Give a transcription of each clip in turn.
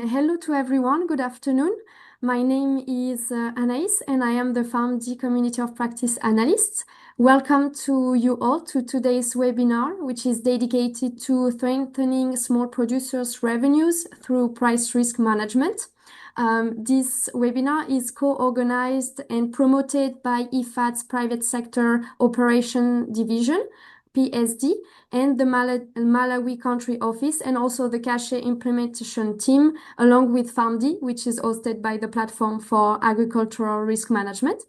Hello to everyone, good afternoon. My name is Anaïs and I am the FarmD Community of Practice Analyst. Welcome to you all to today's webinar, which is dedicated to strengthening small producers' revenues through price risk management. This webinar is co-organized and promoted by IFAD's Private Sector Operation Division, PSD, and the Malawi Country Office, and also the CACHET implementation team, along with FarmD, which is hosted by the Platform for Agricultural Risk Management.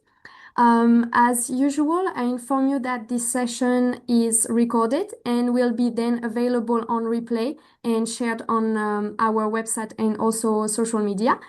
As usual, I inform you that this session is recorded and will be then available on replay and shared on our website and also social media.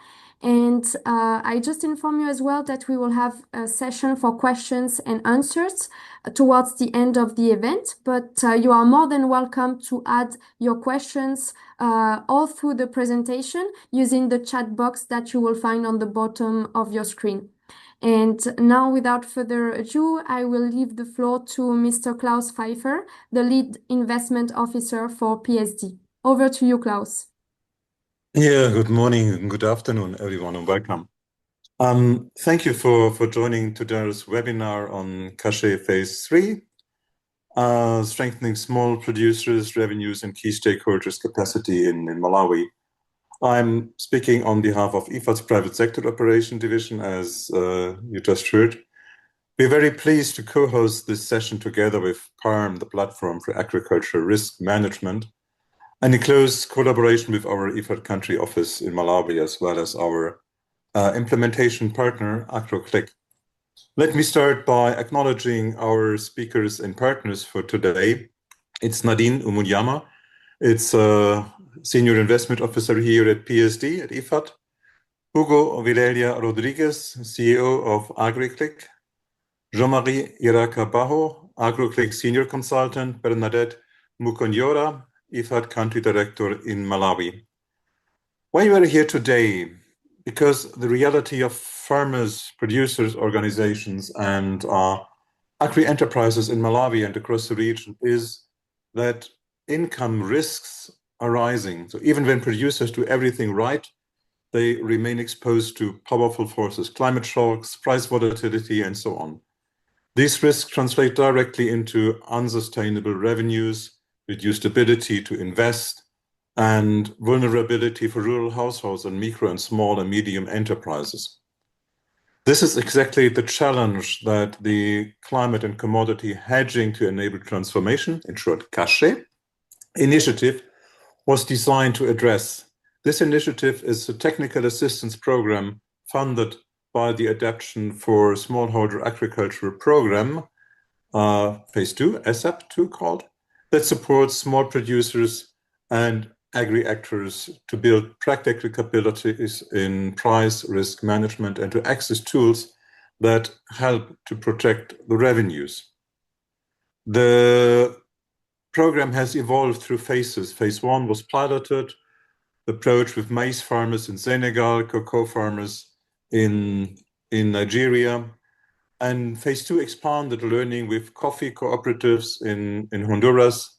And I just inform you as well that we will have a session for questions and answers towards the end of the event, but you are more than welcome to add your questions all through the presentation using the chat box that you will find on the bottom of your screen. And now, without further ado, I will leave the floor to Mr. Klaus Pfeiffer, the lead investment officer for PSD. Over to you, Klaus. Yeah, good morning and good afternoon, everyone, and welcome. Thank you for joining today's webinar on CACHET Phase III, strengthening small producers' revenues and key stakeholders' capacity in Malawi. I'm speaking on behalf of IFAD's Private Sector Operation Division, as you just heard. We're very pleased to co-host this session together with PARM, the Platform for Agricultural Risk Management, and in close collaboration with our IFAD Country Office in Malawi, as well as our implementation partner, Agroclick. Let me start by acknowledging our speakers and partners for today. It's Nadine Umunyama. It's a Senior Investment Officer here at PSD, at IFAD. Hugo Vilelia Rodriguez, CEO of Agroclick. Jean-Marie Iraka-Baho, Agroclick Senior Consultant. Bernadette Mukonyora, IFAD Country Director in Malawi. Why you are here today? Because the reality of farmers, producers, organizations, and agri-enterprises in Malawi and across the region is that income risks are rising. So even when producers do everything right, they remain exposed to powerful forces, climate shocks, price volatility, and so on. These risks translate directly into unsustainable revenues, reduced ability to invest, and vulnerability for rural households and micro and small and medium enterprises. This is exactly the challenge that the Climate and Commodity Hedging to Enable Transformation, in short CACHET, initiative was designed to address. This initiative is a technical assistance program funded by the Adaptation for Smallholder Agriculture Program, Phase II, ASAP 2 called, that supports small producers and agri-actors to build practical capabilities in price risk management and to access tools that help to protect the revenues. The program has evolved through phases. Phase 1 was piloted, the approach with maize farmers in Senegal, cocoa farmers in Nigeria, and Phase 2 expanded learning with coffee cooperatives in Honduras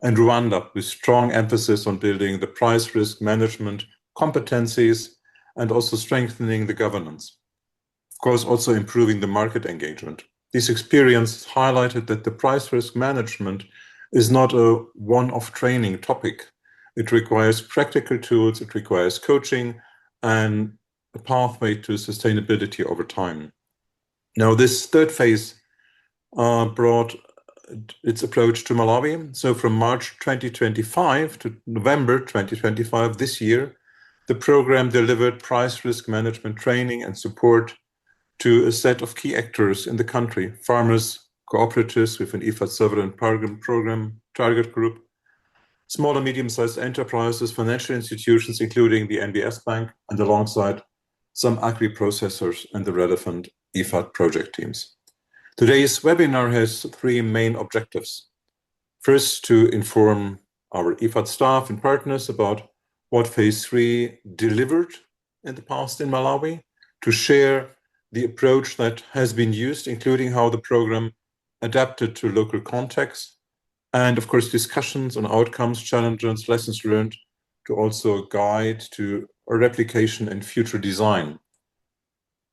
and Rwanda, with strong emphasis on building the price risk management competencies and also strengthening the governance. Of course, also improving the market engagement. This experience highlighted that the price risk management is not a one-off training topic. It requires practical tools, it requires coaching, and a pathway to sustainability over time. Now, this third phase brought its approach to Malawi. So from March 2025 to November 2025 this year, the program delivered price risk management training and support to a set of key actors in the country: farmers, cooperatives with an IFAD sovereign program target group, small and medium-sized enterprises, financial institutions, including the NBS Bank, and alongside some agri-processors and the relevant IFAD project teams. Today's webinar has three main objectives. First, to inform our IFAD staff and partners about what Phase 3 delivered in the past in Malawi, to share the approach that has been used, including how the program adapted to local context, and of course, discussions on outcomes, challenges, lessons learned, to also guide to or replication in future design.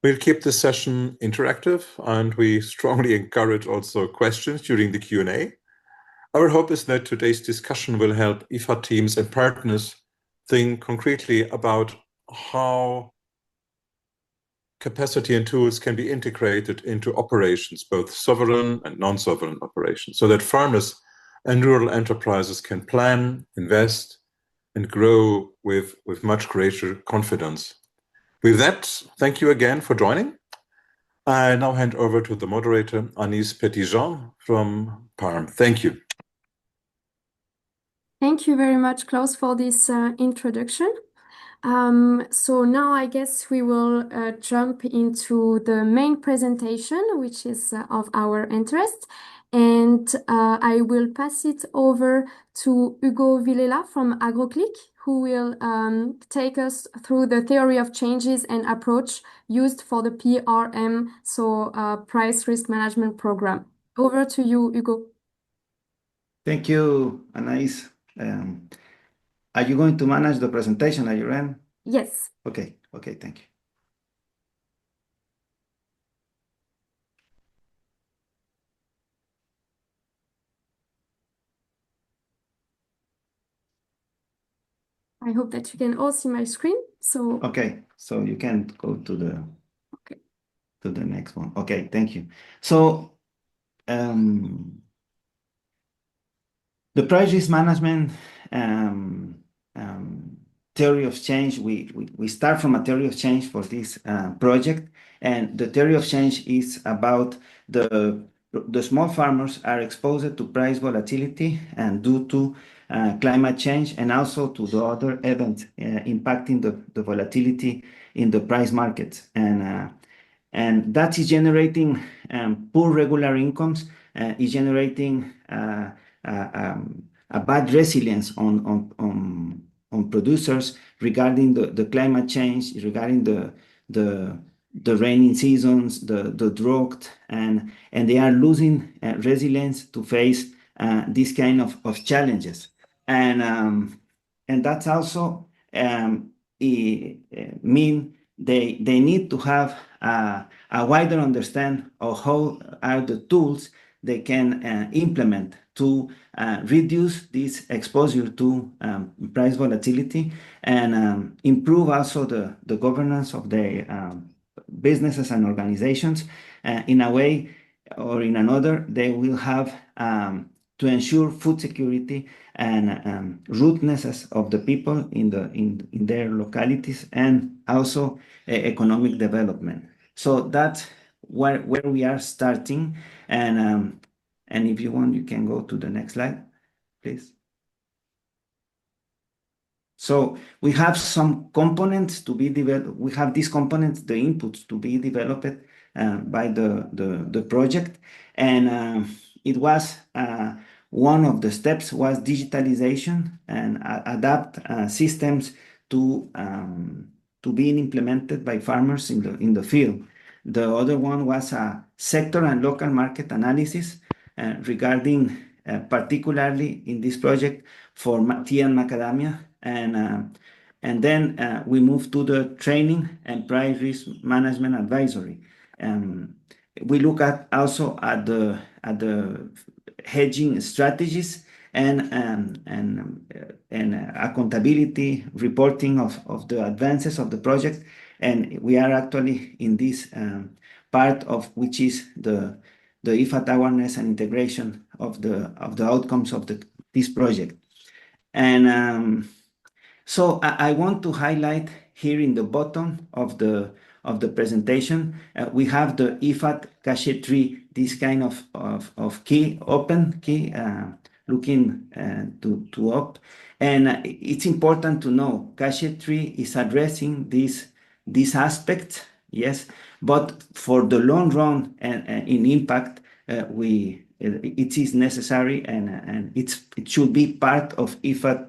We'll keep this session interactive, and we strongly encourage also questions during the Q&A. Our hope is that today's discussion will help IFAD teams and partners think concretely about how capacity and tools can be integrated into operations, both sovereign and non-sovereign operations, so that farmers and rural enterprises can plan, invest, and grow with much greater confidence. With that, thank you again for joining. I now hand over to the moderator, Anis Petitjean from PARM. Thank you. Thank you very much, Klaus, for this introduction. So now I guess we will jump into the main presentation, which is of our interest. And I will pass it over to Hugo Villela from Agroclick, who will take us through the theory of changes and approach used for the PRM, so Price Risk Management Program. Over to you, Hugo. Thank you, Anais. Are you going to manage the presentation? Are you ready? Yes. Okay, thank you. I hope that you can all see my screen. So okay, so you can go to the next one. Okay, thank you. So the price risk management theory of change, we start from a theory of change for this project, and the theory of change is about the small farmers are exposed to price volatility and due to climate change, and also to the other events impacting the volatility in the price markets, and that is generating poor regular incomes, is generating a bad resilience on producers regarding the climate change, regarding the rainy seasons, the drought, and they are losing resilience to face these kind of challenges, and that's also mean they need to have a wider understand of how are the tools they can implement to reduce this exposure to price volatility, and improve also the governance of their businesses and organizations. In a way or in another, they will have to ensure food security and rootedness of the people in their localities, and also economic development. So that's where we are starting, and if you want, you can go to the next slide, please. So we have some components to be developed. We have these components, the inputs to be developed by the project, and it was one of the steps was digitalization and adapt systems to being implemented by farmers in the field. The other one was a sector and local market analysis regarding particularly in this project for tea and macadamia, and then we moved to the training and price risk management advisory. We look at also at the hedging strategies and accountability reporting of the advances of the project, and we are actually in this part of which is the IFAD awareness and integration of the outcomes of this project. And so I want to highlight here in the bottom of the presentation, we have the IFAD CACHET 3, this kind of key, open key, looking to up. And it's important to know CACHET 3 is addressing this aspect, yes, but for the long run and in impact, it is necessary, and it should be part of IFAD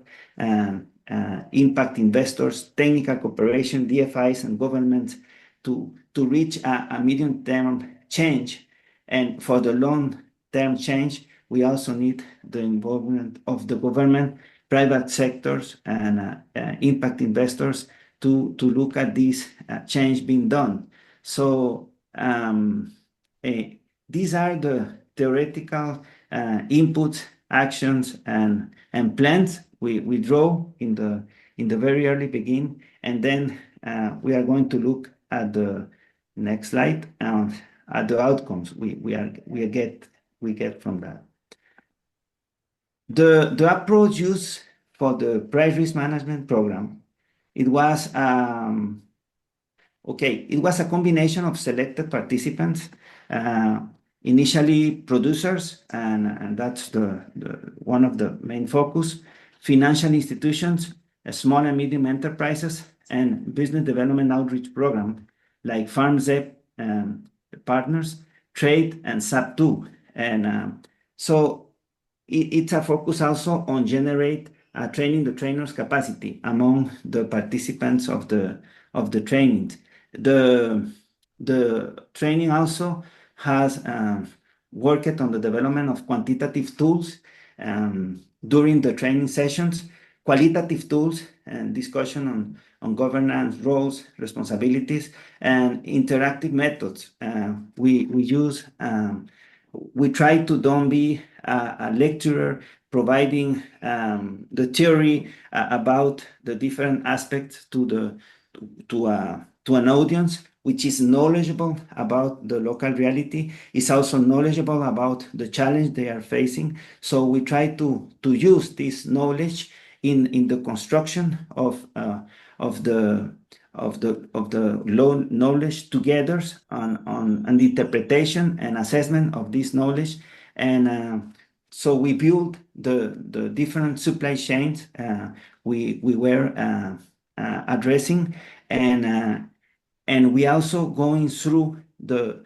impact investors, technical cooperation, DFIs, and governments to reach a medium-term change. And for the long-term change, we also need the involvement of the government, private sectors, and impact investors to look at this change being done. So these are the theoretical inputs, actions, and plans we draw in the very early beginning, and then we are going to look at the next slide at the outcomes we get from that. The approach used for the price risk management program, it was it was a combination of selected participants, initially producers, and that's the one of the main focus, financial institutions, small and medium enterprises, and business development outreach program like FarmZep partners, trade, and SAP2. And so it's a focus also on generate training the trainers' capacity among the participants of the training. The training also has worked on the development of quantitative tools during the training sessions, qualitative tools, and discussion on governance roles, responsibilities, and interactive methods. We try to don't be a lecturer providing the theory about the different aspects to an audience which is knowledgeable about the local reality, is also knowledgeable about the challenge they are facing. So we try to use this knowledge in the construction of the low knowledge together on the interpretation and assessment of this knowledge. And so we build the different supply chains we were addressing, and we also going through the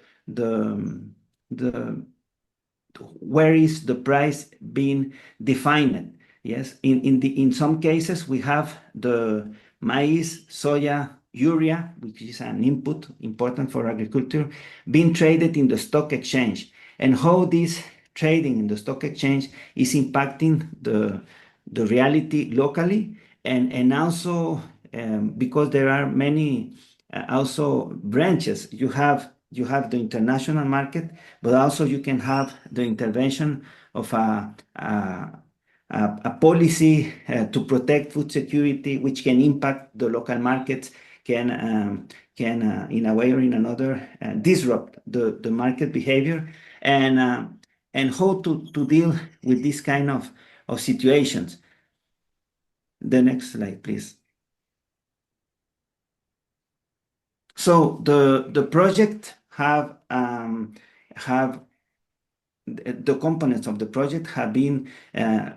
where is the price being defined. Yes, in some cases we have the maize, soya, urea, which is an input important for agriculture, being traded in the stock exchange, and how this trading in the stock exchange is impacting the reality locally, and also because there are many also branches. You have the international market, but also you can have the intervention of a policy to protect food security, which can impact the local markets, can in a way or in another disrupt the market behavior, and how to deal with this kind of situations. The next slide, please. So the project have the components of the project have been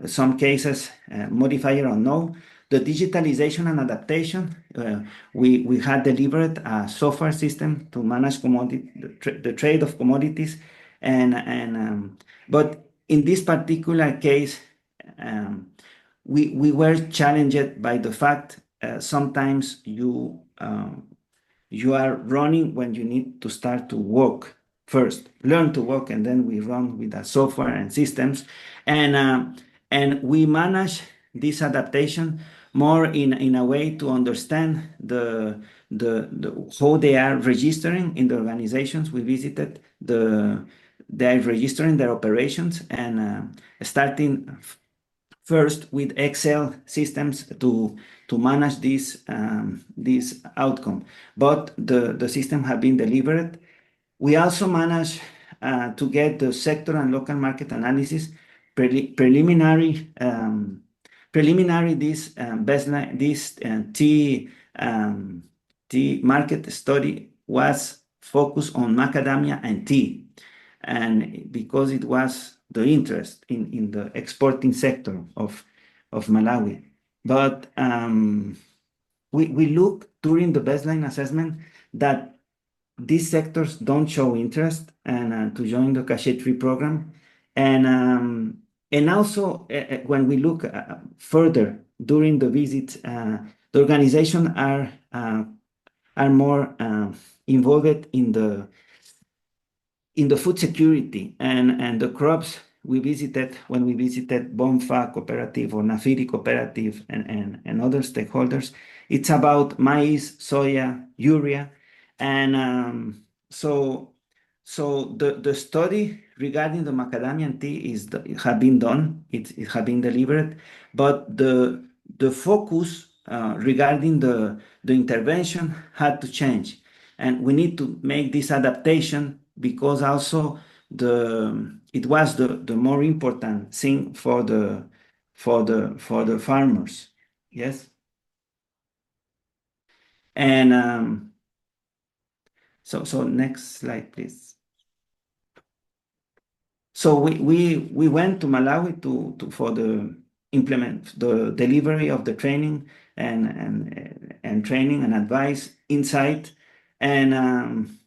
some cases modifier or no. The digitalization and adaptation, we had delivered a software system to manage the trade of commodities, but in this particular case, we were challenged by the fact sometimes you are running when you need to start to walk first, learn to walk, and then we run with the software and systems, and we manage this adaptation more in a way to understand the how they are registering in the organizations we visited. They are registering their operations, and starting first with Excel systems to manage this outcome. But the system have been delivered. We also managed to get the sector and local market analysis preliminary this baseline, this tea market study was focused on macadamia and tea, and because it was the interest in the exporting sector of Malawi. But we look during the baseline assessment that these sectors don't show interest and to join the CACHET 3 program, and also when we look further during the visits, the organization are more involved in the food security and the crops we visited when we visited Bonfa Cooperative or Nafiri Cooperative and other stakeholders. It's about maize, soya, urea, and so the study regarding the macadamia tea it has been done. It has been delivered, but the focus regarding the intervention had to change, and we need to make this adaptation because also it was the more important thing for the farmers. Yes. And so next slide, please. So we went to Malawi for the delivery of the training and training and advice inside, and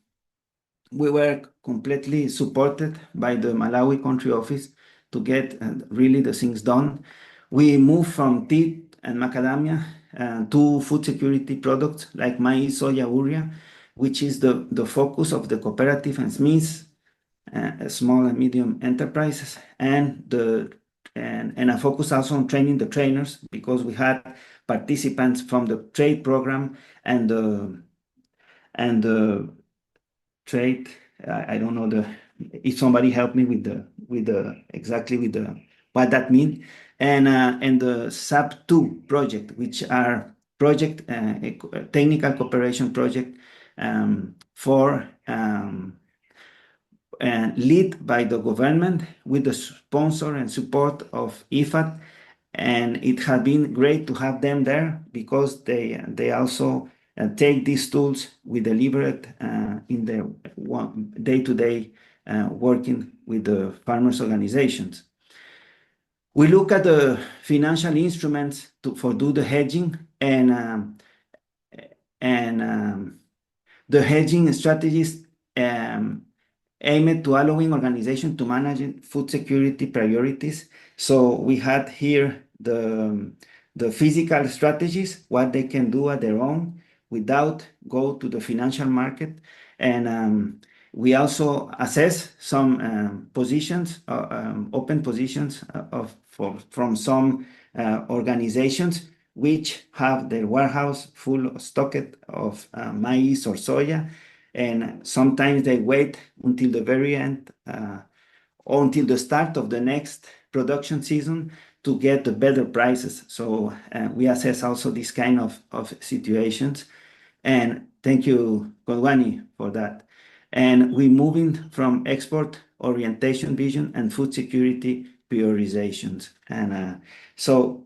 we were completely supported by the Malawi Country Office to get really the things done. We moved from tea and macadamia to food security products like maize, soya, urea, which is the focus of the cooperative and SMEs, small and medium enterprises, and a focus also on training the trainers because we had participants from the trade program and the trade. I don't know if somebody helped me with what that means, and the SAP2 project, which are technical cooperation project for led by the government with the sponsor and support of IFAD. And it has been great to have them there because they also take these tools we deliver it in their day-to-day working with the farmers organizations. We look at the financial instruments for do the hedging and the hedging strategies aimed to allowing organization to manage food security priorities. So we had here the physical strategies, what they can do at their own without go to the financial market. And we also assess some positions, open positions from some organizations which have their warehouse full stocked of maize or soya, and sometimes they wait until the very end or until the start of the next production season to get the better prices. So we assess also this kind of situations. And thank you, Kodwani, for that. And we're moving from export orientation vision and food security prioritizations. And so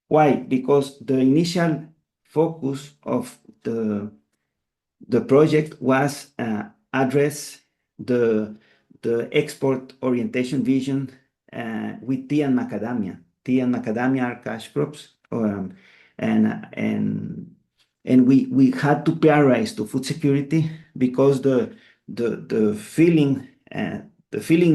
why? Because the initial focus of the project was address the export orientation vision with tea and macadamia. Tea and macadamia are cash crops, and we had to prioritize to food security because the feeling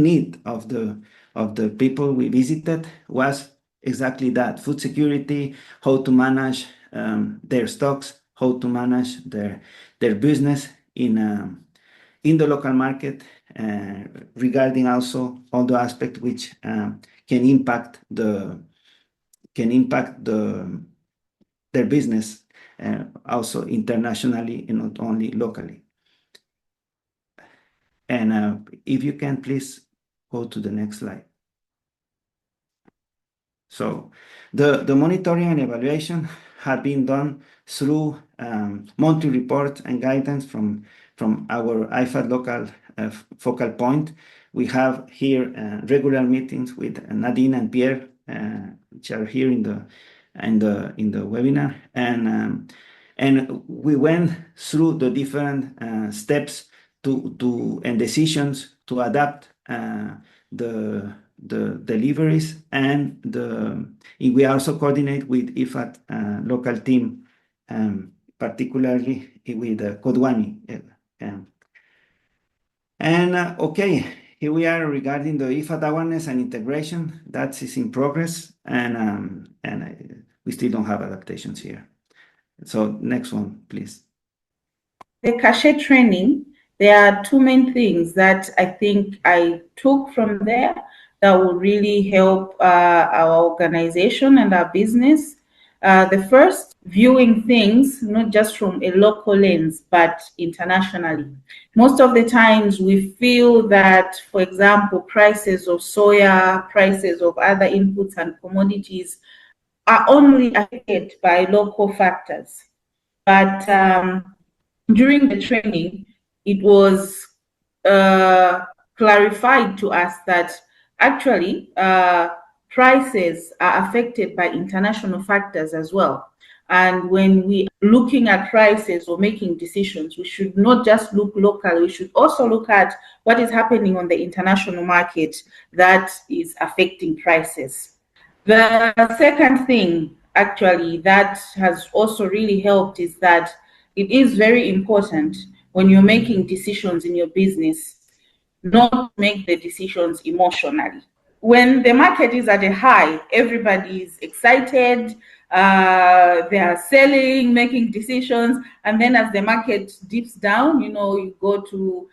need of the people we visited was exactly that: food security, how to manage their stocks, how to manage their business in the local market, regarding also all the aspects which can impact their business also internationally and not only locally. And if you can please go to the next slide. So the monitoring and evaluation have been done through monthly reports and guidance from our IFAD local focal point. We have here regular meetings with Nadine and Pierre, which are here in the webinar, and we went through the different steps and decisions to adapt the deliveries, and we also coordinate with IFAD local team, particularly with Kodwani. Okay, here we are regarding the IFAD awareness and integration. That is in progress, and we still don't have adaptations here. So next one, please. The CACHET training, there are two main things that I think I took from there that will really help our organization and our business. The first, viewing things not just from a local lens, but internationally. Most of the times we feel that, for example, prices of soya, prices of other inputs and commodities are only affected by local factors. But during the training, it was clarified to us that actually prices are affected by international factors as well. And when we are looking at prices or making decisions, we should not just look locally, we should also look at what is happening on the international market that is affecting prices. The second thing, actually, that has also really helped is that it is very important when you're making decisions in your business not to make the decisions emotionally. When the market is at a high, everybody is excited, they are selling, making decisions, and then as the market dips down, you go to,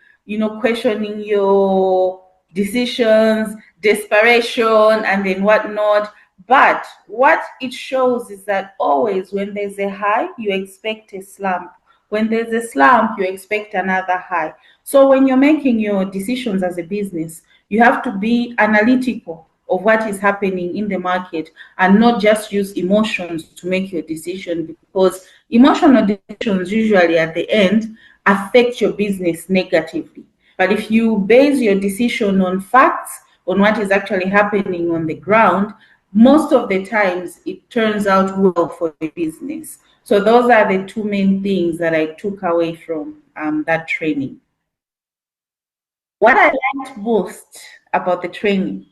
questioning your decisions, desperation, and then whatnot. But what it shows is that always when there's a high, you expect a slump. When there's a slump, you expect another high. So when you're making your decisions as a business, you have to be analytical of what is happening in the market and not just use emotions to make your decision, because emotional decisions usually at the end affect your business negatively. But if you base your decision on facts, on what is actually happening on the ground, most of the times it turns out well for the business. So those are the two main things that I took away from that training. What I liked most about the training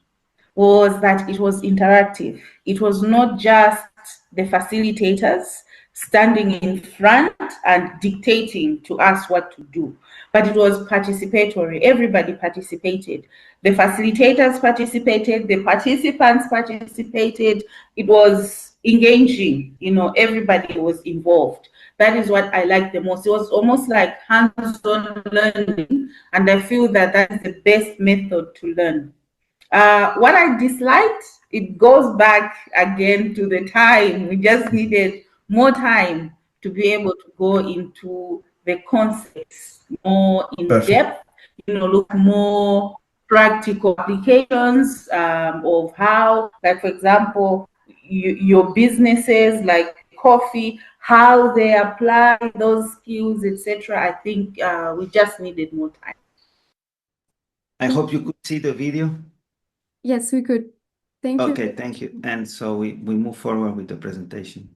was that it was interactive. It was not just the facilitators standing in front and dictating to us what to do, but it was participatory. Everybody participated. The facilitators participated, the participants participated. It was engaging, everybody was involved. That is what I liked the most. It was almost like hands-on learning, and I feel that that's the best method to learn. What I disliked, it goes back again to the time. We just needed more time to be able to go into the concepts more in depth, look more practical applications of how, like, for example, your businesses like coffee, how they apply those skills, etc. I think we just needed more time. I hope you could see the video. Yes, we could. Thank you. Okay, thank you. And so we move forward with the presentation.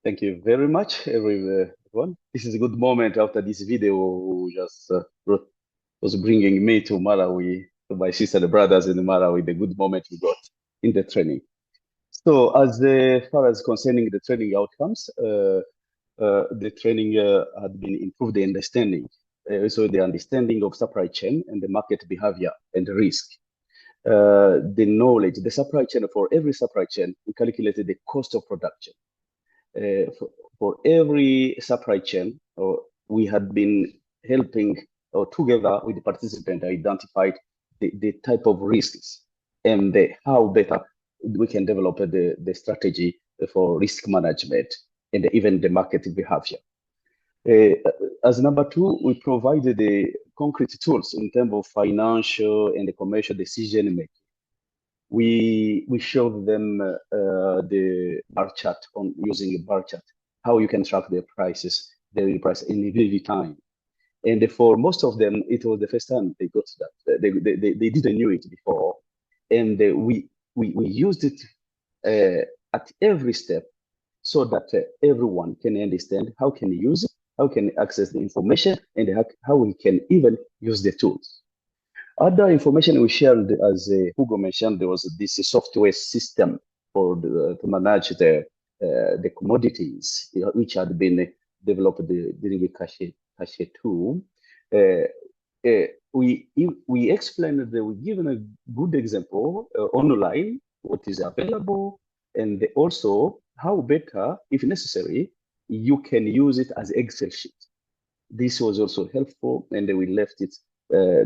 Thank you very much, everyone. This is a good moment after this video who just was bringing me to Malawi, to my sister and brothers in Malawi, the good moment we got in the training. So as far as concerning the training outcomes, the training had been improved the understanding, so the understanding of supply chain and the market behavior and the risk. The knowledge, the supply chain, for every supply chain, we calculated the cost of production. For every supply chain, we had been helping together with the participant identified the type of risks and how better we can develop the strategy for risk management and even the market behavior. As number two, we provided the concrete tools in terms of financial and the commercial decision making. We showed them the bar chart on using a bar chart, how you can track their prices, their price in real time. And for most of them, it was the first time they got that. They didn't know it before. And we used it at every step so that everyone can understand how can use it, how can access the information, and how we can even use the tools. Other information we shared, as Hugo mentioned, there was this software system for to manage the commodities, which had been developed during the CACHET 2. We explained that we given a good example online, what is available, and also how better, if necessary, you can use it as Excel sheet. This was also helpful, and we left it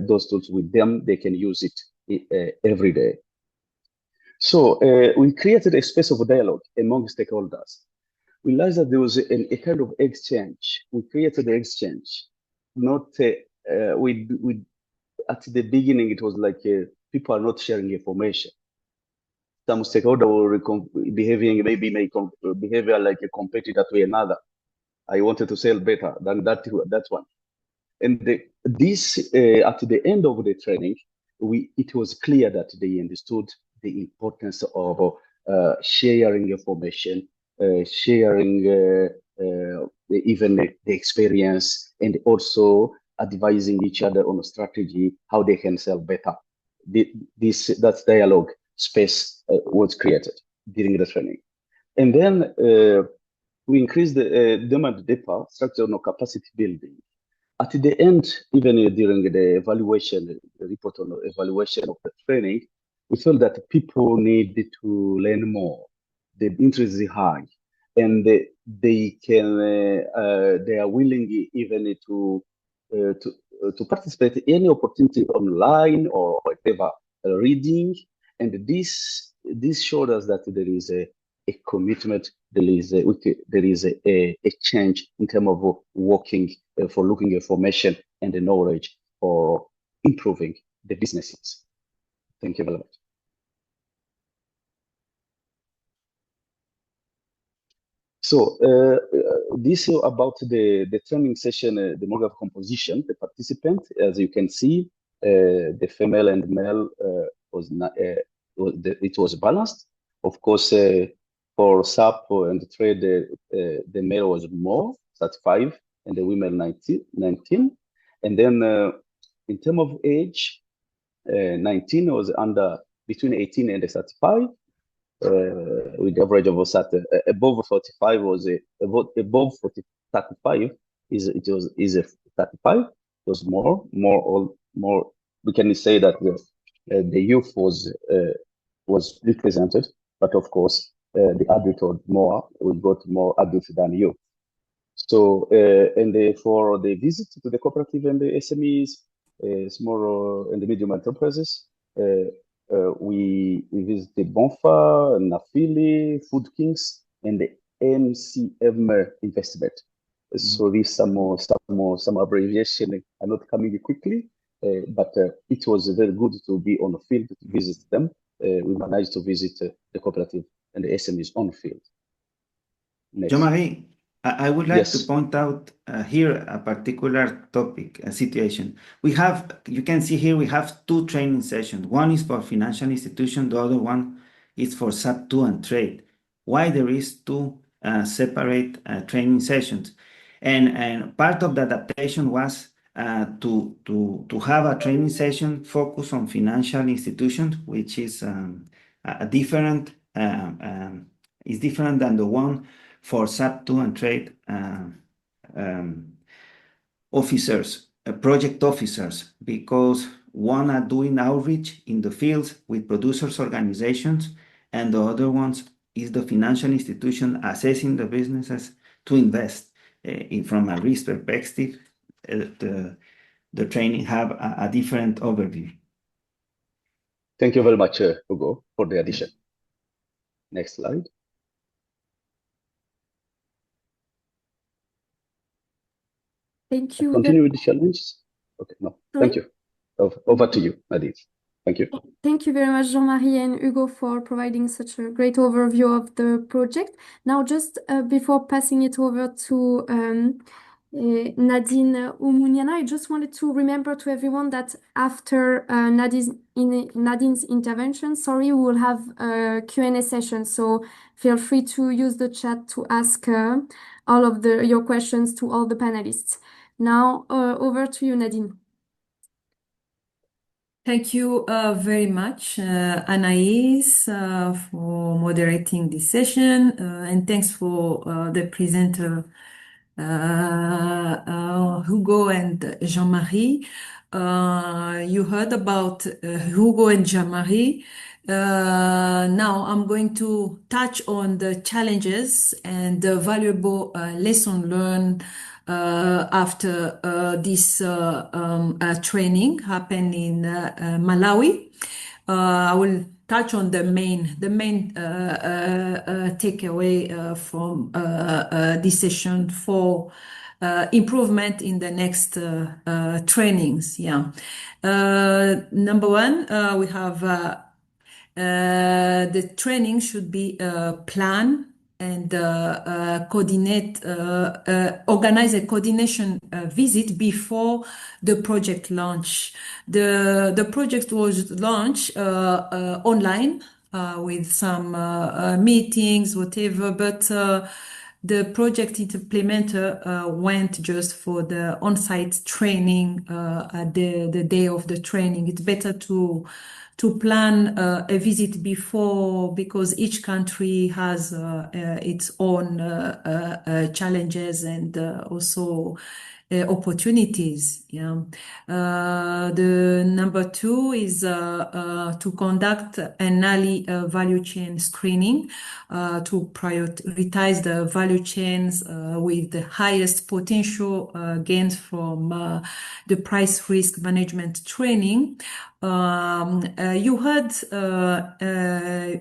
those tools with them. They can use it every day. So we created a space of dialogue among stakeholders. We realized that there was a kind of exchange. We created the exchange. Not we at the beginning it was like people are not sharing information. Some stakeholder were behaving behavior like a competitor to another. I wanted to sell better than that one. And this at the end of the training, it was clear that they understood the importance of sharing information, sharing even the experience, and also advising each other on a strategy how they can sell better. That dialogue space was created during the training, and then we increased the demand deeper structural capacity building. At the end, even during the evaluation, the report on the evaluation of the training, we felt that people need to learn more. The interest is high, and they are willing even to participate in any opportunity online or whatever reading. And this showed us that there is a commitment, there is a change in terms of working for looking information and the knowledge for improving the businesses. Thank you very much. So this is about the training session, the mode of composition, the participant. As you can see, the female and male it was balanced. Of course, for SAP and trade, the male was more, 35, and the women 19. And then in terms of age, 19 was between 18 and 35. With the average of above 45 was above 35 is 35. It was more. We can say that the youth was represented, but of course the adult was more. We got more adults than youth. So and for the visit to the cooperative and the SMEs, small and the medium enterprises. We visited Bonfa, Nafili, Food Kings, and the MCM investment. So these some abbreviation are not coming quickly, but it was very good to be on the field to visit them. We managed to visit the cooperative and the SMEs on the field. Jean-Marie, I would like to point out here a particular topic, a situation. You can see here we have two training sessions. One is for financial institution, the other one is for SAP2 and trade. Why there is two separate training sessions? And part of the adaptation was to have a training session focused on financial institutions, which is different than the one for SAP2 and trade officers, project officers, because one are doing outreach in the fields with producers organizations, and the other ones is the financial institution assessing the businesses to invest. From a risk perspective, the training have a different overview. Thank you very much, Hugo, for the addition. Next slide. Thank you. Continue with the challenges. Okay, no, thank you. Over to you, Nadine. Thank you. Thank you very much, Jean-Marie and Hugo, for providing such a great overview of the project. Now, just before passing it over to Nadine Umunyana, I just wanted to remember to everyone that after Nadine's intervention, we will have a Q&A session. So feel free to use the chat to ask all of your questions to all the panelists. Now, over to you, Nadine. Thank you very much, Anaïs, for moderating this session, and thanks for the presenter, Hugo and Jean-Marie. You heard about Hugo and Jean-Marie. Now I'm going to touch on the challenges and the valuable lesson learned after this training happened in Malawi. I will touch on the main takeaway from this session for improvement in the next trainings. Yeah. Number one, we have the training should be planned and organize a coordination visit before the project launch. The project was launched online with some meetings, whatever, but the project implementer went just for the on-site training at the day of the training. It's better to plan a visit before, because each country has its own challenges and also opportunities. Yeah. The number two is to conduct an early value chain screening to prioritize the value chains with the highest potential gains from the price risk management training. You heard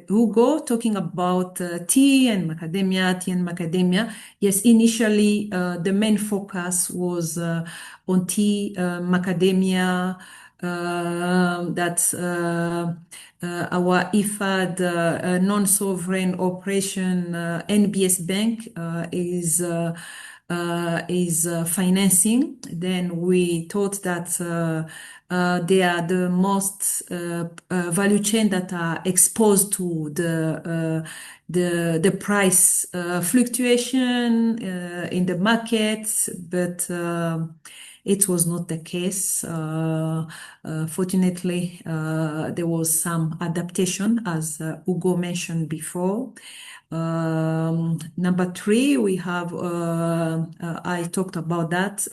Hugo talking about tea and macadamia. Yes, initially the main focus was on tea, macadamia. That's our IFAD non-sovereign operation NBS Bank is financing. Then we thought that they are the most value chain that are exposed to the price fluctuation in the market, but it was not the case. Fortunately, there was some adaptation, as Hugo mentioned before. Number three, we have, I talked about that,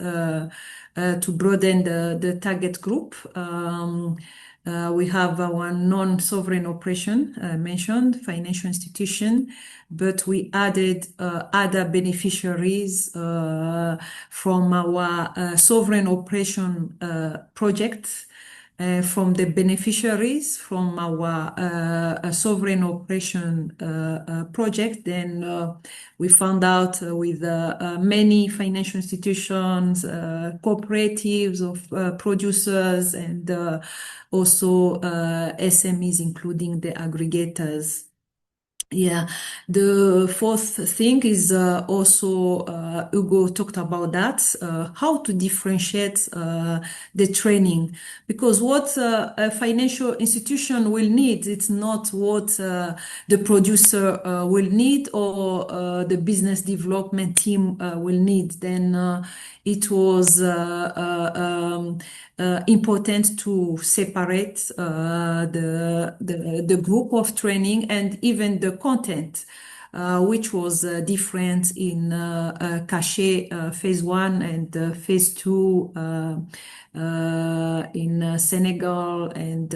to broaden the target group. We have our non-sovereign operation mentioned, financial institution, but we added other beneficiaries from our sovereign operation project. From the beneficiaries from our sovereign operation project, then we found out with many financial institutions, cooperatives of producers, and also SMEs, including the aggregators. Yeah, the fourth thing is also Hugo talked about that, how to differentiate the training, because what a financial institution will need, it's not what the producer will need or the business development team will need. Then it was important to separate the group of training and even the content, which was different in CACHET Phase I and Phase II in Senegal and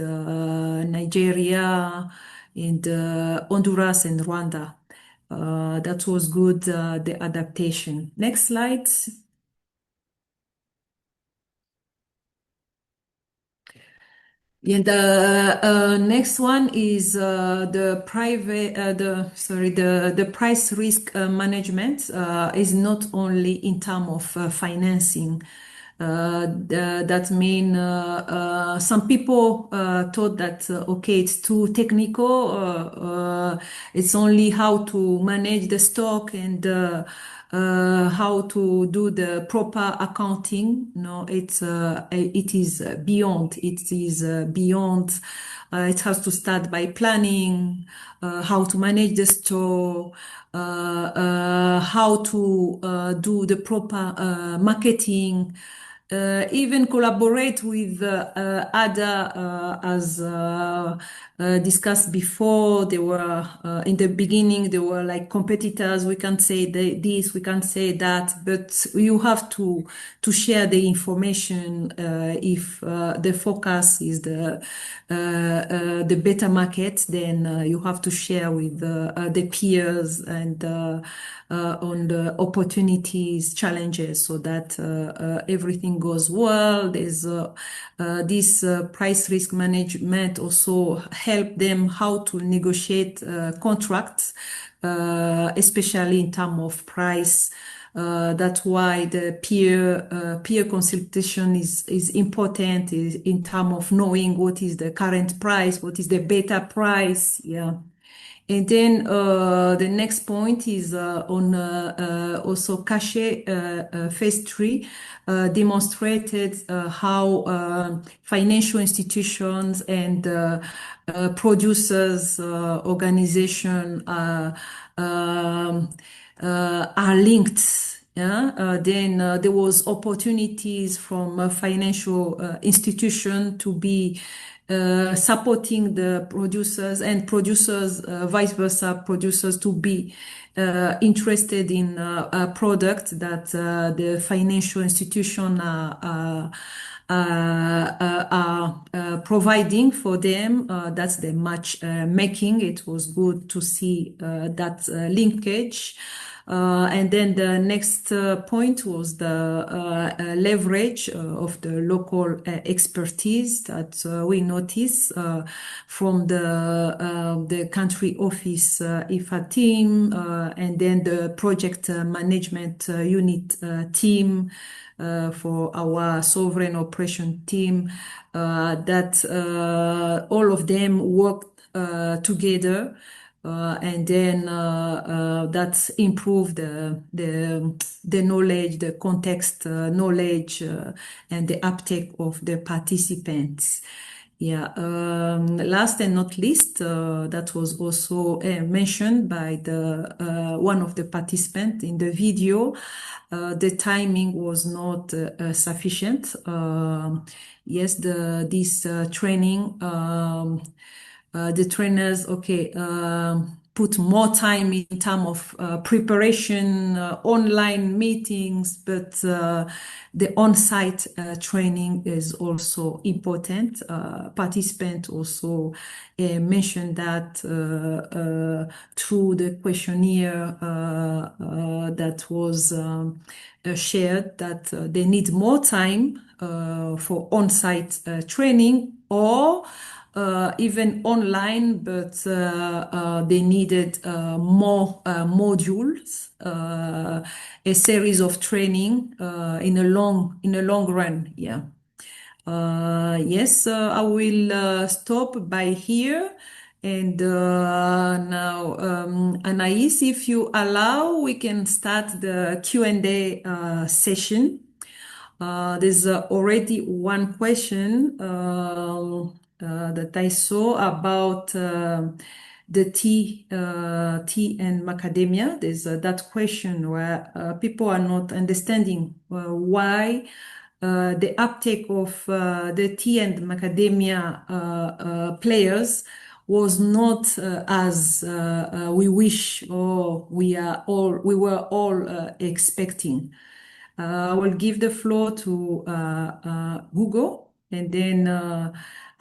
Nigeria, and Honduras and Rwanda. That was good, the adaptation. Next slide. And the next one is the price risk management is not only in terms of financing. That mean some people thought that okay, it's too technical. It's only how to manage the stock and how to do the proper accounting. No, it is beyond. It is beyond. It has to start by planning, how to manage the store, how to do the proper marketing, even collaborate with other, as discussed before. They were in the beginning, they were like competitors. We can't say this, we can't say that, but you have to share the information if the focus is the beta market, then you have to share with the peers and on the opportunities, challenges, so that everything goes well. There's this price risk management also help them how to negotiate contracts, especially in terms of price. That's why the peer consultation is important in terms of knowing what is the current price, what is the beta price. Yeah. And then the next point is on also CACHET Phase III demonstrated how financial institutions and producers organization are linked. Yeah. Then there was opportunities from financial institution to be supporting the producers, and producers, vice versa, producers to be interested in a product that the financial institution are providing for them. That's the match making. It was good to see that linkage. And then the next point was the leverage of the local expertise that we notice from the country office IFAD team, and then the project management unit team for our sovereign operation team, that all of them worked together. And then that's improved the knowledge, the context knowledge, and the uptake of the participants. Yeah. Last and not least, that was also mentioned by the one of the participants in the video. The timing was not sufficient. Yes, this training. The trainers, put more time in terms of preparation, online meetings, but the on-site training is also important. Participants also mentioned that through the questionnaire that was shared, that they need more time for on-site training, or even online, but they needed more modules, a series of training in a long run. Yeah. Yes, I will stop by here. And now, Anais, if you allow, we can start the Q&A session. There's already one question that I saw about the tea and macadamia. There's that question where people are not understanding why the uptake of the tea and macadamia players was not as we wish, or we were all expecting. I will give the floor to Hugo, and then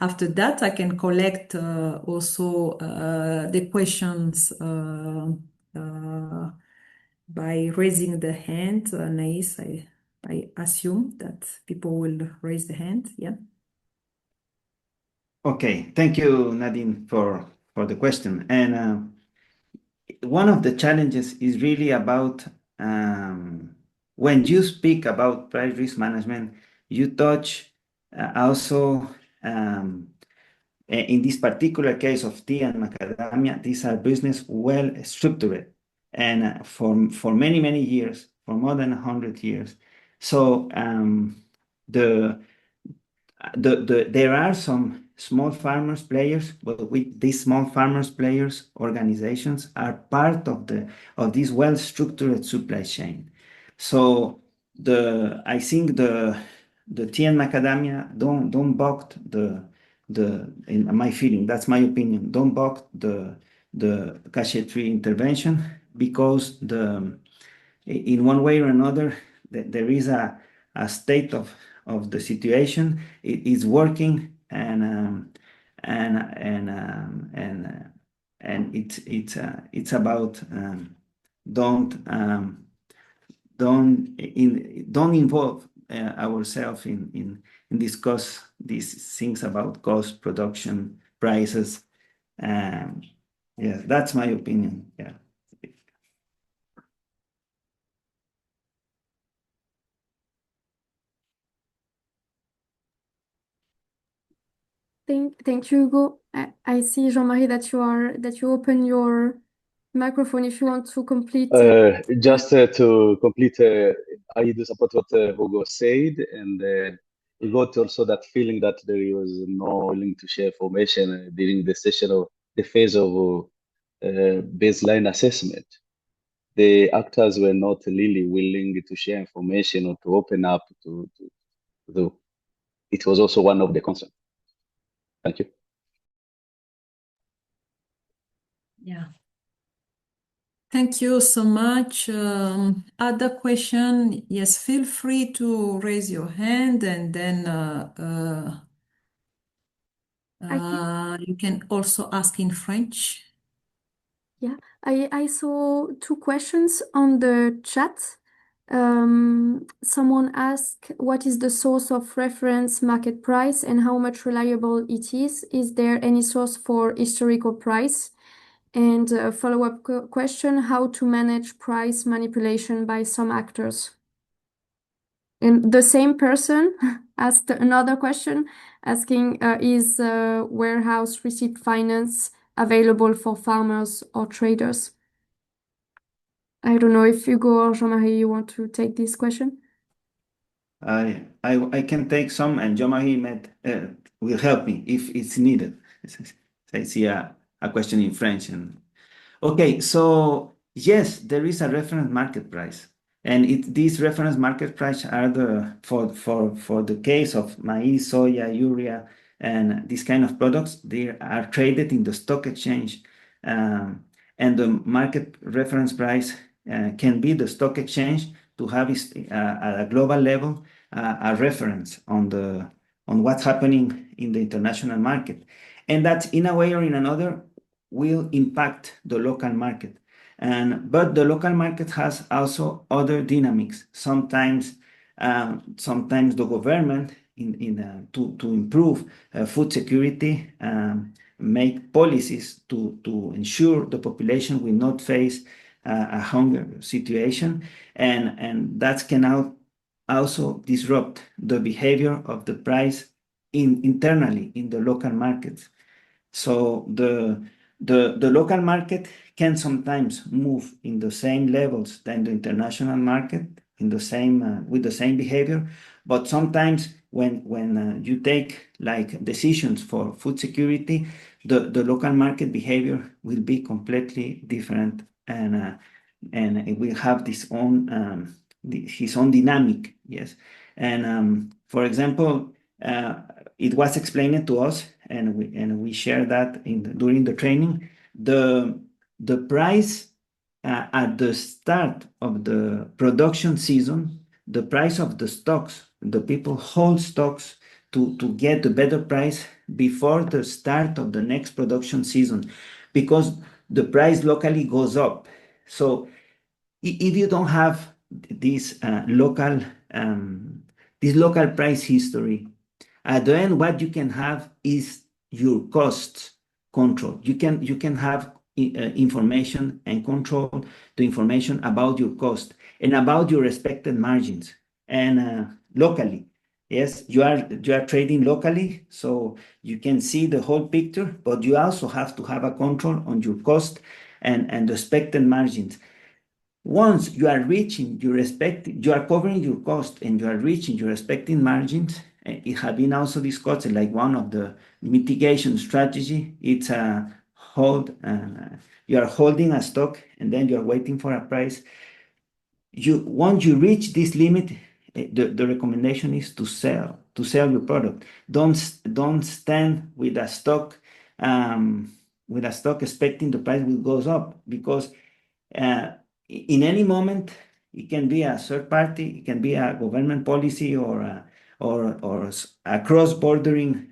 after that I can collect also the questions by raising the hand. Anais, I assume that people will raise the hand. Yeah. Okay, thank you, Nadine, for the question. And one of the challenges is really about when you speak about price risk management, you touch also in this particular case of tea and macadamia, these are business well structured, and for many years, for more than 100 years. So there are some small farmers players, but these small farmers players organizations are part of this well structured supply chain. So I think the tea and macadamia don't buck in my feeling, that's my opinion, don't buck the CACHET 3 intervention, because in one way or another there is a state of the situation. It is working, and it's about don't involve ourselves in discuss these things about cost, production, prices. Yeah, that's my opinion. Yeah. Thank you, Hugo. I see, Jean-Marie, that you open your microphone if you want to complete. Just to complete, I do support what Hugo said, and we got also that feeling that there was no willing to share information during the session of the phase of baseline assessment. The actors were not really willing to share information or to open up to it was also one of the concerns. Thank you. Yeah. Thank you so much. Other question? Yes, feel free to raise your hand, and then you can also ask in French. Yeah, I saw two questions on the chat. Someone asked, what is the source of reference market price and how much reliable it is? Is there any source for historical price? And a follow-up question, how to manage price manipulation by some actors? And the same person asked another question asking, is warehouse receipt finance available for farmers or traders? I don't know if Hugo or Jean-Marie, you want to take this question? I can take some, and Jean-Marie will help me if it's needed. I see a question in French. Okay, so yes, there is a reference market price, and these reference market price are for the case of maize, soya, urea, and these kind of products. They are traded in the stock exchange, and the market reference price can be the stock exchange to have at a global level a reference on what's happening in the international market, and that in a way or in another will impact the local market. But the local market has also other dynamics. Sometimes the government to improve food security make policies to ensure the population will not face a hunger situation, and that can also disrupt the behavior of the price internally in the local markets. So the local market can sometimes move in the same levels than the international market in the same with the same behavior, but sometimes when you take like decisions for food security, the local market behavior will be completely different, and it will have his own dynamic. Yes, and for example, it was explained to us, and we share that during the training. The price at the start of the production season, the price of the stocks, the people hold stocks to get a better price before the start of the next production season, because the price locally goes up. So if you don't have this local price history, at the end, what you can have is your cost control. You can have information and control the information about your cost and about your expected margins, and locally. Yes, you are trading locally, so you can see the whole picture, but you also have to have a control on your cost and the expected margins. Once you are covering your cost and you are reaching your expected margins, it has been also discussed like one of the mitigation strategy. It's a hold. You are holding a stock and then you are waiting for a price. Once you reach this limit, the recommendation is to sell your product. Don't stand with a stock expecting the price will goes up, because in any moment it can be a third party, it can be a government policy, or a cross-bordering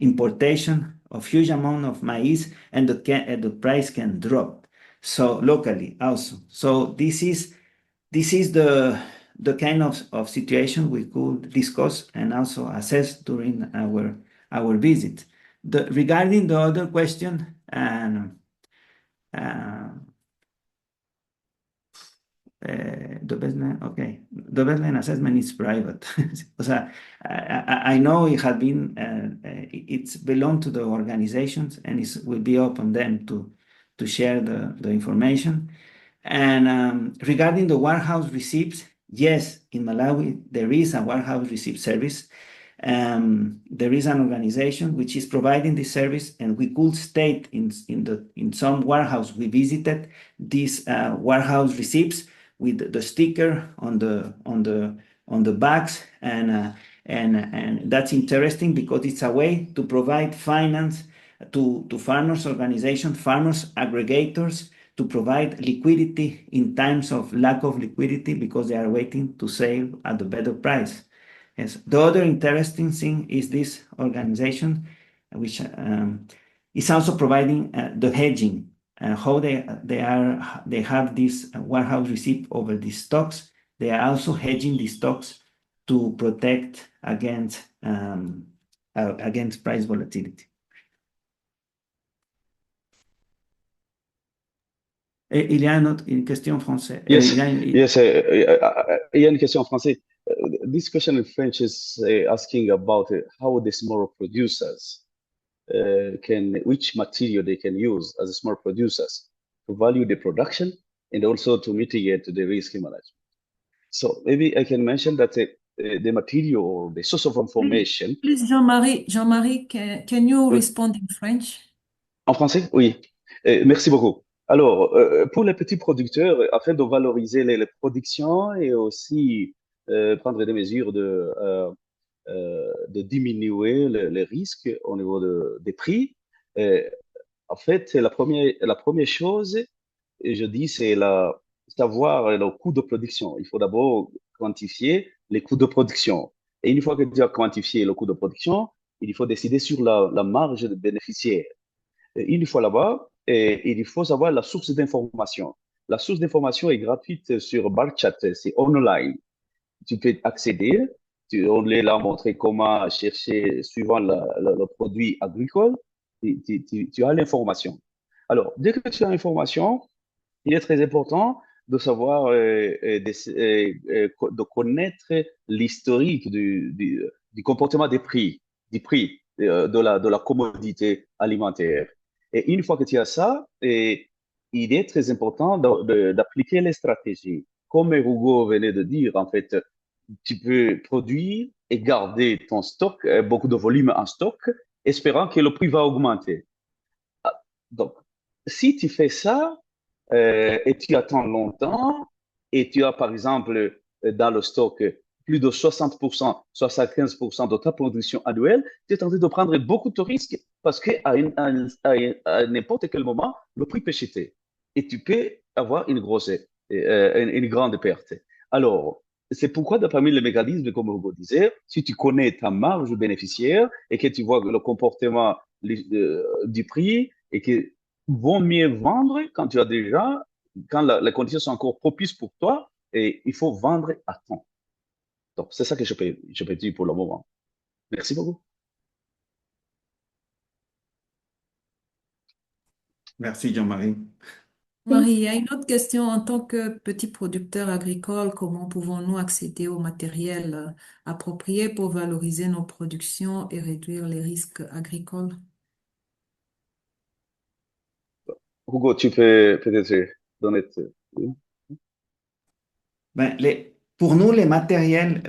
importation of huge amount of maize, and the price can drop. So locally also. So this is the kind of situation we could discuss and also assess during our visit. Regarding the other question, the baseline assessment is private. O sea, I know it had been, it's belong to the organizations, and it will be up on them to share the information. And regarding the warehouse receipts, yes, in Malawi, there is a warehouse receipt service. There is an organization which is providing this service, and we could state in some warehouse we visited these warehouse receipts with the sticker on the bags, and that's interesting because it's a way to provide finance to farmers organizations, farmers aggregators, to provide liquidity in times of lack of liquidity because they are waiting to sell at a better price. Yes. The other interesting thing is this organization, which is also providing the hedging, how they have this warehouse receipt over these stocks. They are also hedging these stocks to protect against price volatility. Il y a une question en français. Yes, yes, il y a une question en français. This question in French is asking about how the small producers which material they can use as small producers to value the production and also to mitigate the risk management. So maybe I can mention that the material or the source of information. Please, Jean-Marie, can you respond in French? En français? Oui. Merci beaucoup. Alors, pour les petits producteurs, afin de valoriser les productions et aussi prendre des mesures de diminuer les risques au niveau des prix, en fait, la première chose, je dis, c'est savoir le coût de production. Il faut d'abord quantifier les coûts de production. Et une fois que tu as quantifié le coût de production, il faut décider sur la marge de bénéficiaire. Et une fois là-bas, il faut savoir la source d'information. La source d'information est gratuite sur Barchat, c'est online. Tu peux accéder. On l'a montré comment chercher suivant le produit agricole. Tu as l'information. Alors, dès que tu as l'information, il est très important de savoir, de connaître l'historique du comportement des prix, de la commodité alimentaire. Et une fois que tu as ça, il est très important d'appliquer les stratégies. Comme Hugo venait de dire, en fait, tu peux produire et garder ton stock, beaucoup de volume en stock, espérant que le prix va augmenter. Donc, si tu fais ça et tu attends longtemps et tu as, par exemple, dans le stock plus de 60%, 75% de ta production annuelle, tu es en train de prendre beaucoup de risques parce qu'à n'importe quel moment, le prix peut chuter et tu peux avoir une grande perte. Alors, c'est pourquoi, parmi les mécanismes, comme Hugo disait, si tu connais ta marge bénéficiaire et que tu vois le comportement du prix et que vaut mieux vendre quand quand les conditions sont encore propices pour toi, et il faut vendre à temps. Donc, c'est ça que je peux dire pour le moment. Merci beaucoup. Merci, Jean-Marie. Marie, il y a une autre question. En tant que petit producteur agricole, comment pouvons-nous accéder au matériel approprié pour valoriser nos productions et réduire les risques agricoles? Hugo, tu peux peut-être donner. Ben, pour nous, les matériels,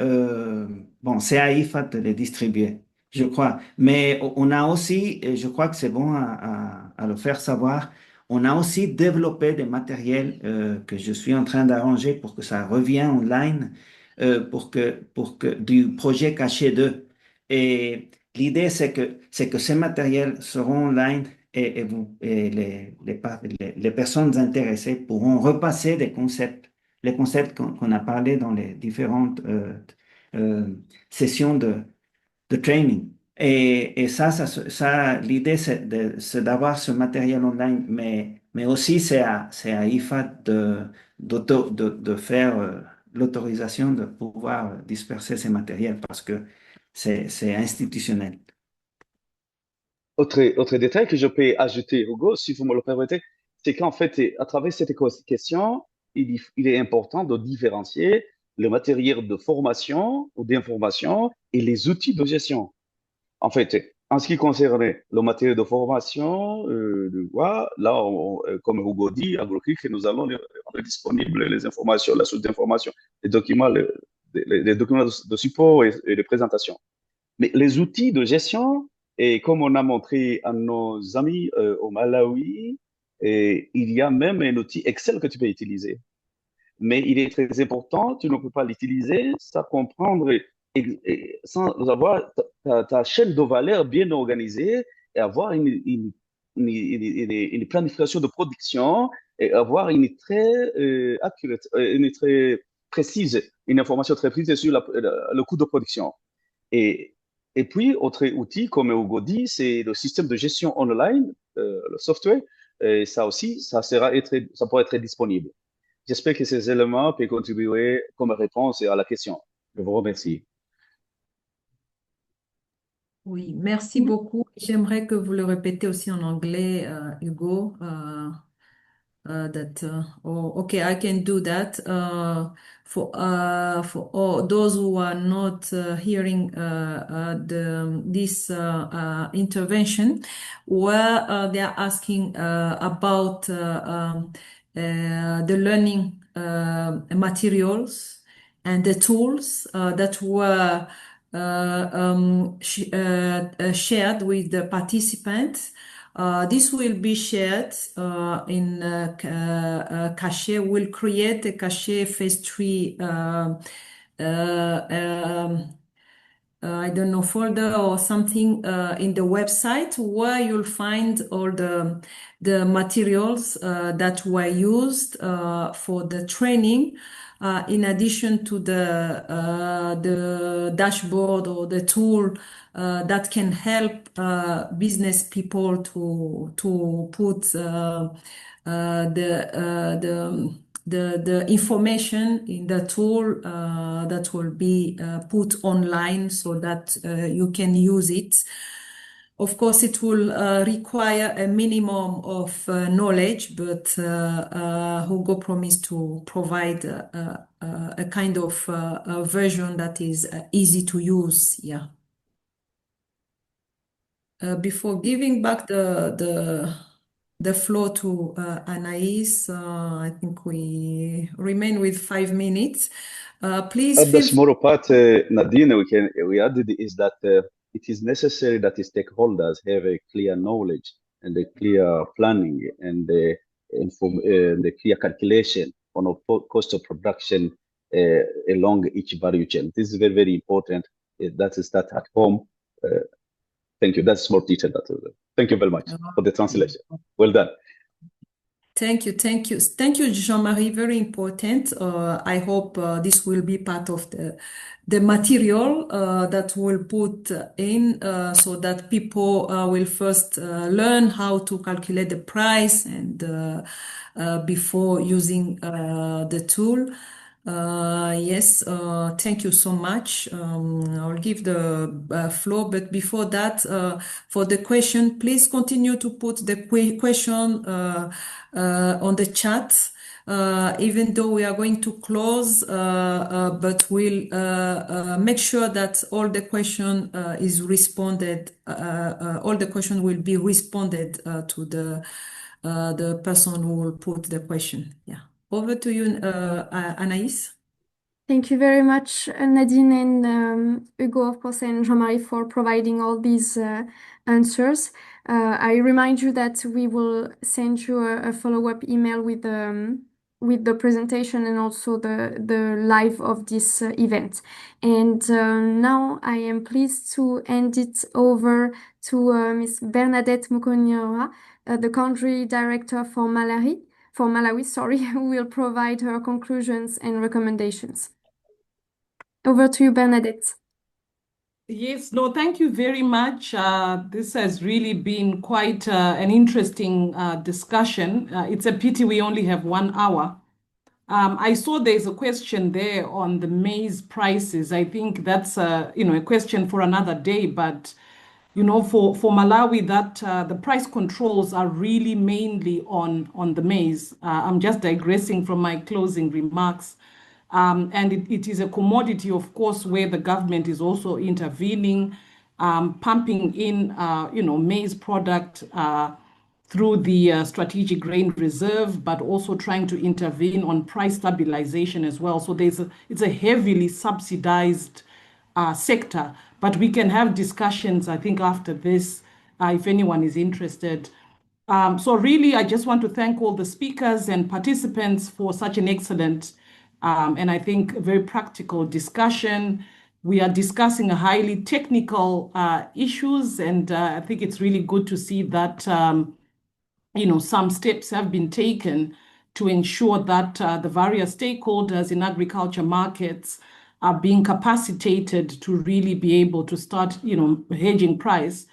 bon, c'est à IFAD de les distribuer, je crois. Mais on a aussi, et je crois que c'est bon à le faire savoir, On a aussi développé des matériels que je suis en train d'arranger pour que ça revienne online pour que du projet Caché 2. Et l'idée, c'est que ces matériels seront online et les personnes intéressées pourront repasser les concepts qu'on a parlé dans les différentes euh, sessions de training. Et ça l'idée, c'est d'avoir ce matériel online, mais aussi c'est à IFAD de faire l'autorisation de pouvoir disperser ces matériels parce que c'est institutionnel. Autre détail que je peux ajouter, Hugo, si vous me le permettez, c'est qu'en fait, à travers cette question, il est important de différencier le matériel de formation ou d'information et les outils de gestion. En fait, en ce qui concerne le matériel de formation, là, comme Hugo dit, Agroclick, nous allons rendre disponibles les informations, la source d'information, les documents, les documents de support et de présentation. Mais les outils de gestion, et comme on a montré à nos amis au Malawi, il y a même un outil Excel que tu peux utiliser. Mais il est très important, tu ne peux pas l'utiliser sans comprendre, sans avoir ta chaîne de valeur bien organisée et avoir une planification de production et avoir une très accurate, une très précise, une information très précise sur le coût de production. Et, et puis, autre outil, comme Hugo dit, c'est le système de gestion online, le software. Et ça aussi, ça pourrait être disponible. J'espère que ces éléments peuvent contribuer comme réponse à la question. Je vous remercie. Oui, merci beaucoup. J'aimerais que vous le répétez aussi en anglais, Hugo. Okay, I can do that. For all those who are not hearing this intervention, where they are asking about the learning materials and the tools that were shared with the participants. This will be shared in CACHET. We'll create a CACHET Phase III I don't know, folder or something in the website where you'll find all the materials that were used for the training. In addition to the dashboard or the tool that can help business people to put the information in the tool that will be put online so that you can use it. Of course, it will require a minimum of knowledge, but Hugo promised to provide a kind of version that is easy to use. Yeah. Before giving back the floor to Anaïs, I think we remain with 5 minutes. Please At the feel small part, Nadine, we added is that it is necessary that the stakeholders have a clear knowledge and a clear planning and the clear calculation on a cost of production along each value chain. This is very, very important. That is that at home. Thank you. That's more detailed. Thank you very much for the translation. Well done. Thank you, Jean-Marie. Very important. I hope this will be part of the material that we'll put in so that people will first learn how to calculate the price and before using the tool. Yes, thank you so much. I'll give the floor, but before that, for the question, please continue to put the question on the chat. Even though we are going to close, but we'll make sure that all the question is responded. All the question will be responded to the person who will put the question. Yeah. Over to you, Anaïs. Thank you very much, Nadine and Hugo, of course, and Jean-Marie for providing all these answers. I remind you that we will send you a follow-up email with the presentation and also the live of this event. And now I am pleased to hand it over to Ms. Bernadette Mukonyora, the country director for Malawi, who will provide her conclusions and recommendations. Over to you, Bernadette. Yes, no, thank you very much. This has really been quite an interesting discussion. It's a pity we only have 1 hour. I saw there's a question there on the maize prices. I think that's a question for another day, but for Malawi, that the price controls are really mainly on the maize. I'm just digressing from my closing remarks. And it is a commodity, of course, where the government is also intervening, pumping in, maize product through the strategic grain reserve, but also trying to intervene on price stabilization as well. So it's a heavily subsidized sector, but we can have discussions, I think, after this, if anyone is interested. So really, I just want to thank all the speakers and participants for such an excellent and I think a very practical discussion. We are discussing a highly technical issues, and I think it's really good to see that some steps have been taken to ensure that the various stakeholders in agriculture markets are being capacitated to really be able to start, hedging price.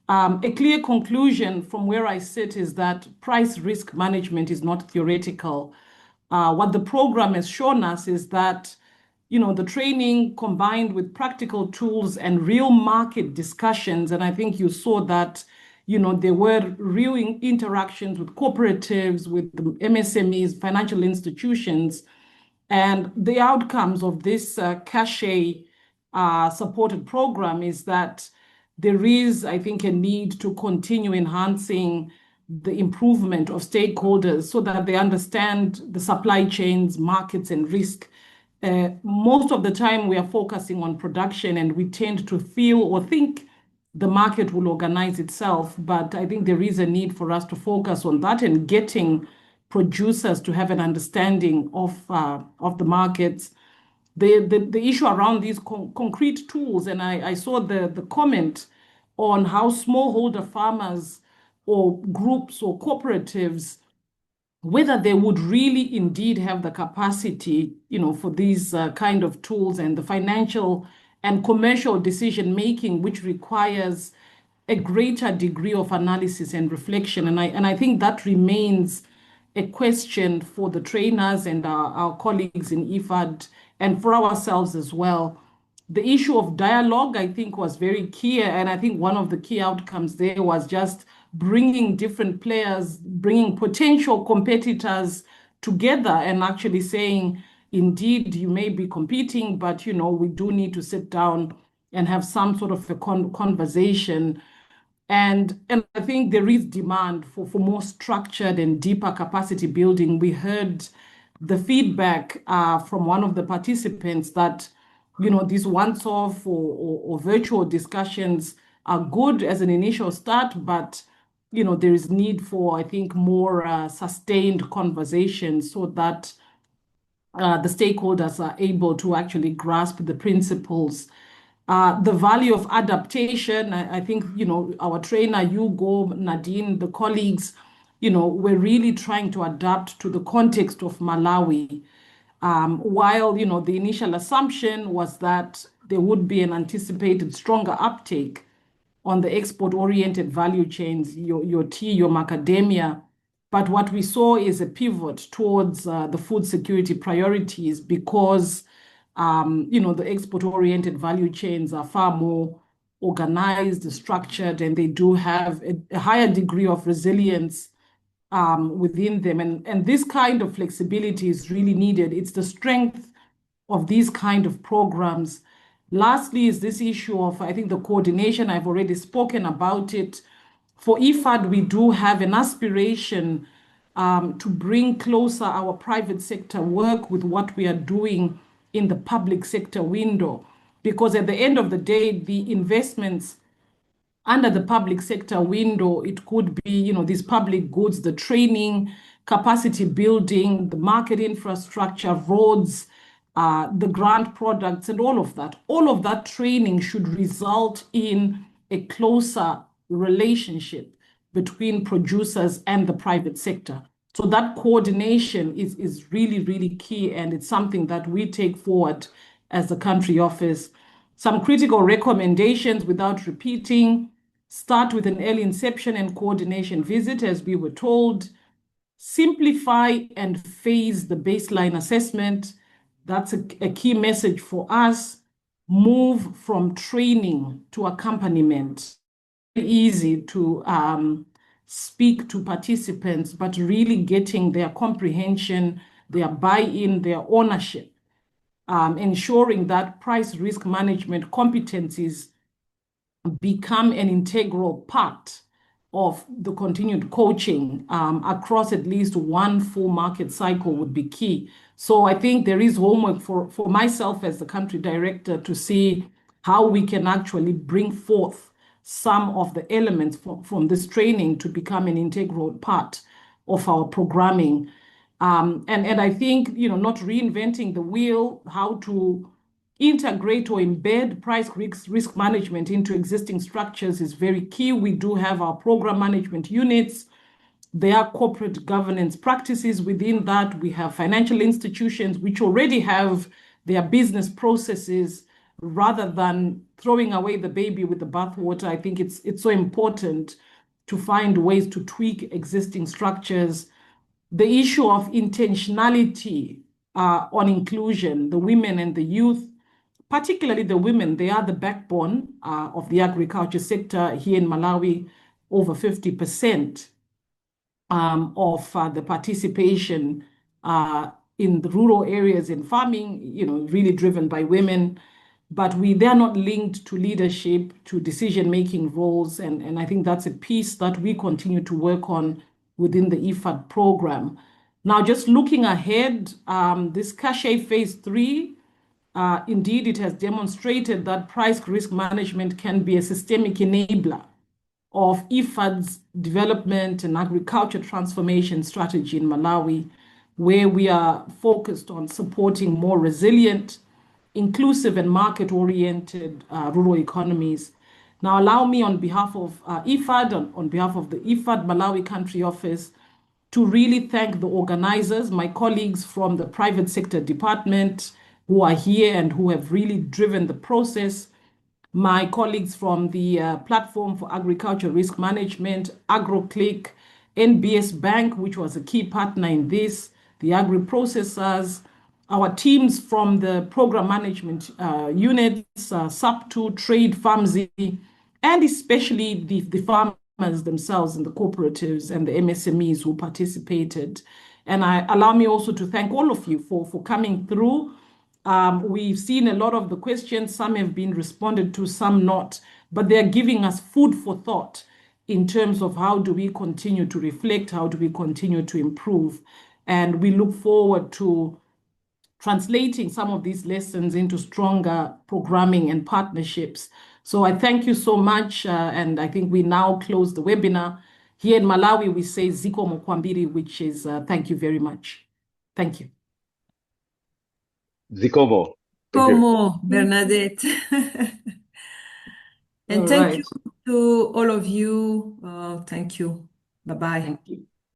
A clear conclusion from where I sit is that price risk management is not theoretical. What the program has shown us is that, the training combined with practical tools and real market discussions, and I think you saw that, there were real interactions with cooperatives, with the MSMEs, financial institutions, and the outcomes of this CACHET supported program is that there is, I think, a need to continue enhancing the improvement of stakeholders so that they understand the supply chains, markets, and risk. Most of the time, we are focusing on production, and we tend to feel or think the market will organize itself. But I think there is a need for us to focus on that and getting producers to have an understanding of the markets. The issue around these concrete tools, and I saw the comment on how smallholder farmers or groups or cooperatives, whether they would really indeed have the capacity, for these kind of tools and the financial and commercial decision making, which requires a greater degree of analysis and reflection. And I think that remains a question for the trainers and our colleagues in IFAD and for ourselves as well. The issue of dialogue, I think, was very key. And I think one of the key outcomes there was just bringing different players, bringing potential competitors together and actually saying, indeed, you may be competing, but, we do need to sit down and have some sort of a conversation. And I think there is demand for more structured and deeper capacity building. We heard the feedback from one of the participants that, these once-off or virtual discussions are good as an initial start, but, there is need for, I think, more sustained conversations so that the stakeholders are able to actually grasp the principles. The value of adaptation, I think, our trainer, Hugo, Nadine, the colleagues, we're really trying to adapt to the context of Malawi. While, the initial assumption was that there would be an anticipated stronger uptake on the export-oriented value chains, your tea, your macadamia. But what we saw is a pivot towards the food security priorities because, the export-oriented value chains are far more organized, structured, and they do have a higher degree of resilience within them. And this kind of flexibility is really needed. It's the strength of these kind of programs. Lastly is this issue of, I think, the coordination. I've already spoken about it. For IFAD, we do have an aspiration to bring closer our private sector work with what we are doing in the public sector window, because at the end of the day, the investments under the public sector window, it could be, these public goods, the training, capacity building, the market infrastructure, roads, the grant products, and all of that. All of that training should result in a closer relationship between producers and the private sector. So that coordination is really, really key, and it's something that we take forward as the country office. Some critical recommendations without repeating: start with an early inception and coordination visit, as we were told. Simplify and phase the baseline assessment. That's a key message for us. Move from training to accompaniment. Easy to speak to participants, but really getting their comprehension, their buy-in, their ownership, ensuring that price risk management competencies become an integral part of the continued coaching across at least one full market cycle would be key. So I think there is homework for myself as the country director to see how we can actually bring forth some of the elements from this training to become an integral part of our programming. And I think, not reinventing the wheel, how to integrate or embed price risk management into existing structures is very key. We do have our program management units. There are corporate governance practices within that. We have financial institutions which already have their business processes. Rather than throwing away the baby with the bathwater, I think it's so important to find ways to tweak existing structures. The issue of intentionality on inclusion, the women and the youth, particularly the women, they are the backbone of the agriculture sector here in Malawi. Over 50% of the participation in the rural areas in farming, really driven by women. But they're not linked to leadership, to decision-making roles. And I think that's a piece that we continue to work on within the IFAD program. Now, just looking ahead, this CACHET Phase III, indeed, it has demonstrated that price risk management can be a systemic enabler of IFAD's development and agriculture transformation strategy in Malawi, where we are focused on supporting more resilient, inclusive and market-oriented rural economies. Now, allow me on behalf of IFAD, on behalf of the IFAD Malawi Country Office, to really thank the organizers, my colleagues from the private sector department who are here and who have really driven the process, my colleagues from the Platform for Agriculture Risk Management, Agroclick, NBS Bank, which was a key partner in this, the agri-processors, our teams from the program management units, SAP2, Trade, FAMSI, and especially the farmers themselves and the cooperatives and the MSMEs who participated. And allow me also to thank all of you for coming through. We've seen a lot of the questions. Some have been responded to, some not, but they're giving us food for thought in terms of how do we continue to reflect, how do we continue to improve. And we look forward to translating some of these lessons into stronger programming and partnerships. So I thank you so much, and I think we now close the webinar. Here in Malawi, we say Zikomo Kwambiri, which is thank you very much. Thank you. Zikomo. Como, Bernadette. And All thank right. you to all of you. Thank you. Bye-bye. Thank you.